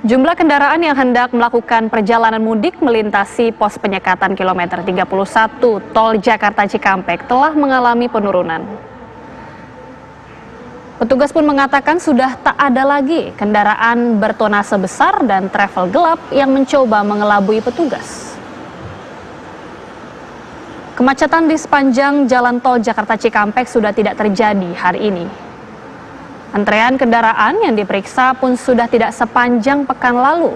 Jumlah kendaraan yang hendak melakukan perjalanan mudik melintasi pos penyekatan kilometer 31 Tol Jakarta Cikampek telah mengalami penurunan. Petugas pun mengatakan sudah tak ada lagi kendaraan bertonase besar dan travel gelap yang mencoba mengelabui petugas. Kemacetan di sepanjang jalan tol Jakarta Cikampek sudah tidak terjadi hari ini. Antrean kendaraan yang diperiksa pun sudah tidak sepanjang pekan lalu.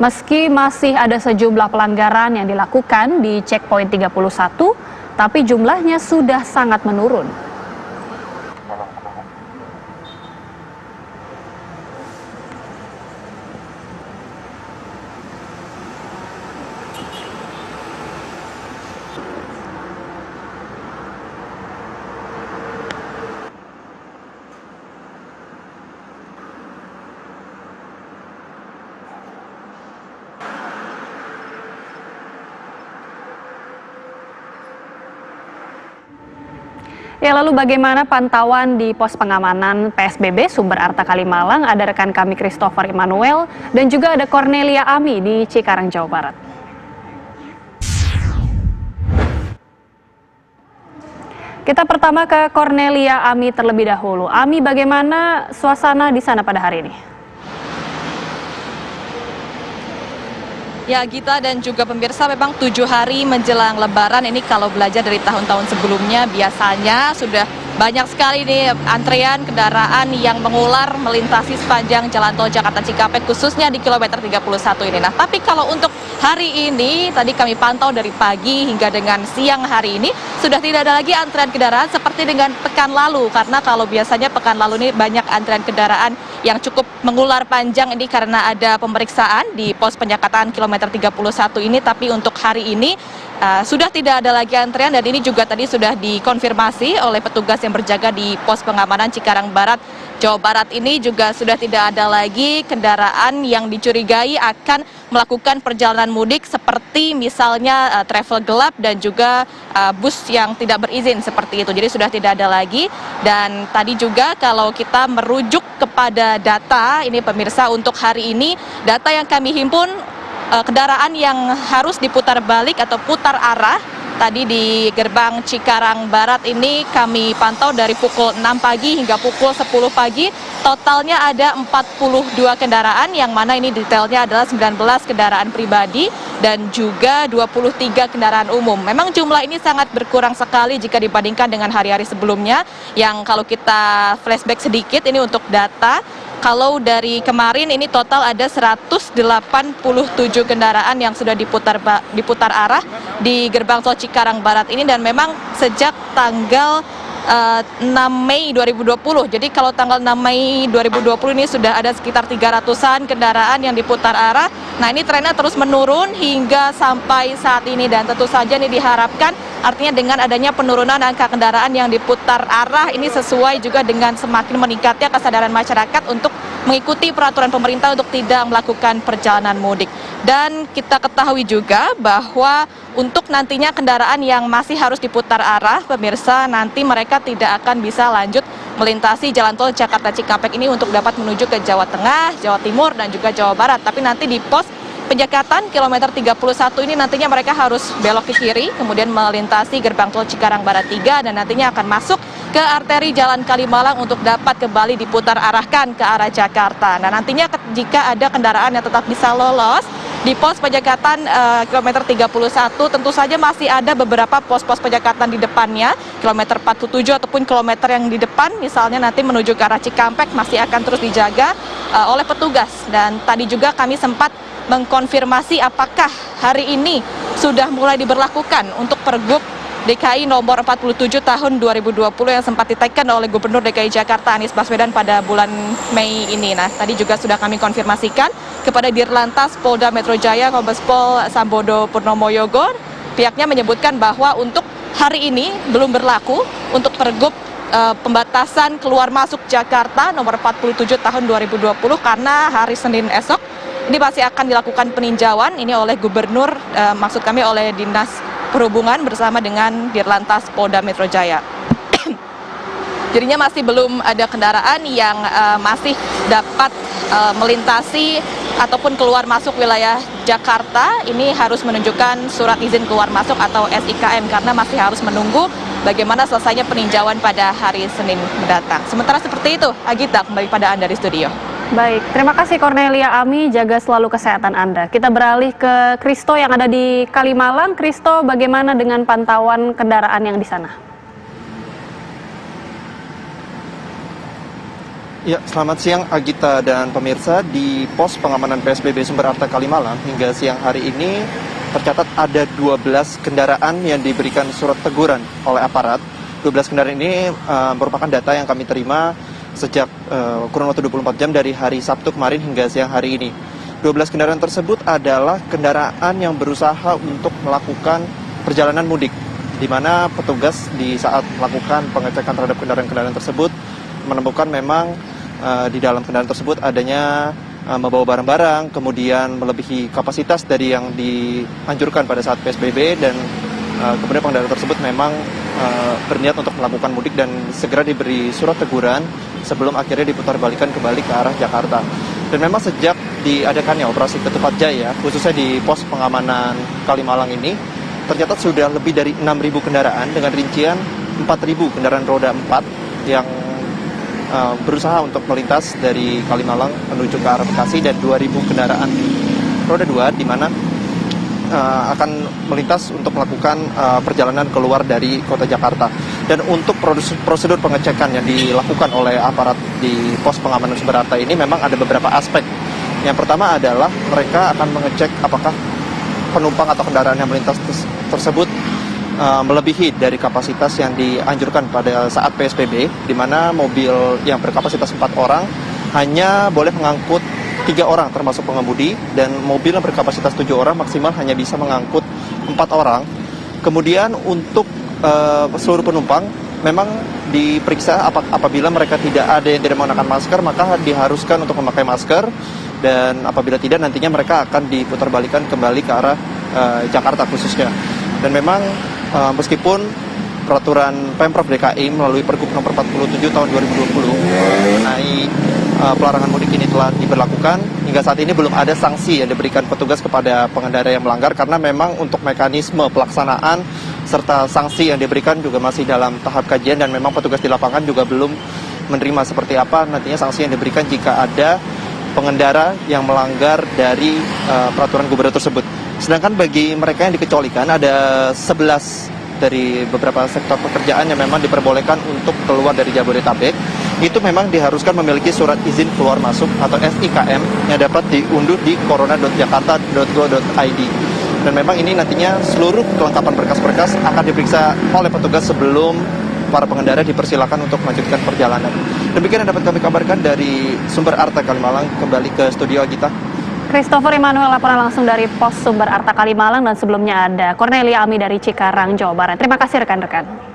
Meski masih ada sejumlah pelanggaran yang dilakukan di checkpoint 31, tapi jumlahnya sudah sangat menurun. Ya, lalu bagaimana pantauan di pos pengamanan PSBB Sumber Arta Kalimalang? Ada rekan kami Christopher Emmanuel dan juga ada Cornelia Ami di Cikarang, Jawa Barat. Kita pertama ke Cornelia Ami terlebih dahulu. Ami, bagaimana suasana di sana pada hari ini? Ya, Gita dan juga pemirsa, memang 7 hari menjelang Lebaran ini kalau belajar dari tahun-tahun sebelumnya biasanya sudah banyak sekali nih antrean kendaraan yang mengular melintasi sepanjang jalan tol Jakarta Cikampek khususnya di kilometer 31 ini. Nah, tapi kalau untuk hari ini tadi kami pantau dari pagi hingga dengan siang hari ini sudah tidak ada lagi antrean kendaraan seperti dengan pekan lalu, karena kalau biasanya pekan lalu ini banyak antrean kendaraan yang cukup mengular panjang ini karena ada pemeriksaan di pos penyekatan kilometer 31 ini, tapi untuk hari ini sudah tidak ada lagi antrean dan ini juga tadi sudah dikonfirmasi oleh petugas yang berjaga di pos pengamanan Cikarang Barat, Jawa Barat ini juga sudah tidak ada lagi kendaraan yang dicurigai akan melakukan perjalanan mudik seperti misalnya travel gelap dan juga bus yang tidak berizin seperti itu. Jadi sudah tidak ada lagi. Dan tadi juga kalau kita merujuk kepada data ini pemirsa, untuk hari ini data yang kami himpun, kendaraan yang harus diputar balik atau putar arah tadi di gerbang Cikarang Barat ini kami pantau dari pukul 6 pagi hingga pukul 10 pagi. Totalnya ada 42 kendaraan, yang mana ini detailnya adalah 19 kendaraan pribadi dan juga 23 kendaraan umum. Memang jumlah ini sangat berkurang sekali jika dibandingkan dengan hari-hari sebelumnya, yang kalau kita flashback sedikit ini untuk data, kalau dari kemarin ini total ada 187 kendaraan yang sudah diputar arah di gerbang tol Cikarang Barat ini, dan memang sejak tanggal 6 Mei 2020. Jadi kalau tanggal 6 Mei 2020 ini sudah ada sekitar 300-an kendaraan yang diputar arah. Nah, ini trennya terus menurun hingga sampai saat ini, dan tentu saja ini diharapkan artinya dengan adanya penurunan angka kendaraan yang diputar arah ini sesuai juga dengan semakin meningkatnya kesadaran masyarakat untuk mengikuti peraturan pemerintah untuk tidak melakukan perjalanan mudik. Dan kita ketahui juga bahwa untuk nantinya kendaraan yang masih harus diputar arah, pemirsa, nanti mereka tidak akan bisa lanjut melintasi jalan tol Jakarta Cikampek ini untuk dapat menuju ke Jawa Tengah, Jawa Timur, dan juga Jawa Barat. Tapi nanti di pos penyekatan kilometer 31 ini nantinya mereka harus belok ke kiri, kemudian melintasi gerbang tol Cikarang Barat 3, dan nantinya akan masuk ke arteri Jalan Kalimalang untuk dapat kembali diputar arahkan ke arah Jakarta. Nah, nantinya jika ada kendaraan yang tetap bisa lolos di pos penyekatan kilometer 31, tentu saja masih ada beberapa pos-pos penyekatan di depannya, kilometer 47 ataupun kilometer yang di depan, misalnya nanti menuju ke arah Cikampek masih akan terus dijaga oleh petugas. Dan tadi juga kami sempat mengkonfirmasi apakah hari ini sudah mulai diberlakukan untuk Pergub DKI nomor 47 tahun 2020 yang sempat diteken oleh Gubernur DKI Jakarta Anies Baswedan pada bulan Mei ini. Nah, tadi juga sudah kami konfirmasikan kepada Dirlantas Polda Metro Jaya Kombes Pol Sambodo Purnomo Yogo. Pihaknya menyebutkan bahwa untuk hari ini belum berlaku untuk Pergub pembatasan keluar masuk Jakarta nomor 47 tahun 2020 karena hari Senin esok ini masih akan dilakukan peninjauan ini oleh Gubernur, maksud kami oleh Dinas Perhubungan bersama dengan Dirlantas Polda Metro Jaya. Jadinya masih belum ada kendaraan yang masih dapat melintasi ataupun keluar masuk wilayah Jakarta ini harus menunjukkan surat izin keluar masuk atau SIKM karena masih harus menunggu bagaimana selesainya peninjauan pada hari Senin mendatang. Sementara seperti itu, Agita, kembali pada Anda di studio. Baik, terima kasih Cornelia Ami, jaga selalu kesehatan Anda. Kita beralih ke Kristo yang ada di Kalimalang. Kristo, bagaimana dengan pantauan kendaraan yang di sana? Ya, selamat siang Agita dan pemirsa. Di pos pengamanan PSBB Sumber Arta Kalimalang hingga siang hari ini tercatat ada 12 kendaraan yang diberikan surat teguran oleh aparat. 12 kendaraan ini merupakan data yang kami terima sejak kurun waktu 24 jam dari hari Sabtu kemarin hingga siang hari ini. 12 kendaraan tersebut adalah kendaraan yang berusaha untuk melakukan perjalanan mudik, di mana petugas di saat melakukan pengecekan terhadap kendaraan-kendaraan tersebut menemukan memang di dalam kendaraan tersebut adanya membawa barang-barang, kemudian melebihi kapasitas dari yang dianjurkan pada saat PSBB, dan kemudian pengendara tersebut memang berniat untuk melakukan mudik dan segera diberi surat teguran sebelum akhirnya diputar balikan kembali ke arah Jakarta. Dan memang sejak diadakannya operasi Ketupat Jaya, khususnya di pos pengamanan Kalimalang ini, tercatat sudah lebih dari 6.000 kendaraan dengan rincian 4.000 kendaraan roda 4 yang berusaha untuk melintas dari Kalimalang menuju ke arah Bekasi, dan 2.000 kendaraan roda 2 di mana akan melintas untuk melakukan perjalanan keluar dari kota Jakarta. Dan untuk prosedur pengecekan yang dilakukan oleh aparat di pos pengamanan Sumber Arta ini memang ada beberapa aspek. Yang pertama adalah mereka akan mengecek apakah penumpang atau kendaraan yang melintas tersebut melebihi dari kapasitas yang dianjurkan pada saat PSBB, di mana mobil yang berkapasitas 4 orang hanya boleh mengangkut 3 orang termasuk pengemudi, dan mobil yang berkapasitas 7 orang maksimal hanya bisa mengangkut 4 orang. Kemudian untuk seluruh penumpang memang diperiksa apabila mereka tidak ada yang tidak menggunakan masker, maka diharuskan untuk memakai masker, dan apabila tidak nantinya mereka akan diputarbalikkan kembali ke arah Jakarta khususnya. Dan memang meskipun peraturan Pemprov DKI melalui Pergub nomor 47 tahun 2020 mengenai pelarangan mudik ini telah diberlakukan, hingga saat ini belum ada sanksi yang diberikan petugas kepada pengendara yang melanggar, karena memang untuk mekanisme pelaksanaan serta sanksi yang diberikan juga masih dalam tahap kajian, dan memang petugas di lapangan juga belum menerima seperti apa nantinya sanksi yang diberikan jika ada pengendara yang melanggar dari peraturan gubernur tersebut. Sedangkan bagi mereka yang dikecualikan ada 11 dari beberapa sektor pekerjaan yang memang diperbolehkan untuk keluar dari Jabodetabek. Itu memang diharuskan memiliki surat izin keluar masuk atau SIKM yang dapat diunduh di corona.jakarta.go.id. Dan memang ini nantinya seluruh kelengkapan berkas-berkas akan diperiksa oleh petugas sebelum para pengendara dipersilakan untuk melanjutkan perjalanan. Demikian yang dapat kami kabarkan dari Sumber Arta Kalimalang. Kembali ke studio Agita. Christopher Emmanuel, laporan langsung dari pos Sumber Arta Kalimalang, dan sebelumnya ada Cornelia Ami dari Cikarang, Jawa Barat. Terima kasih rekan-rekan.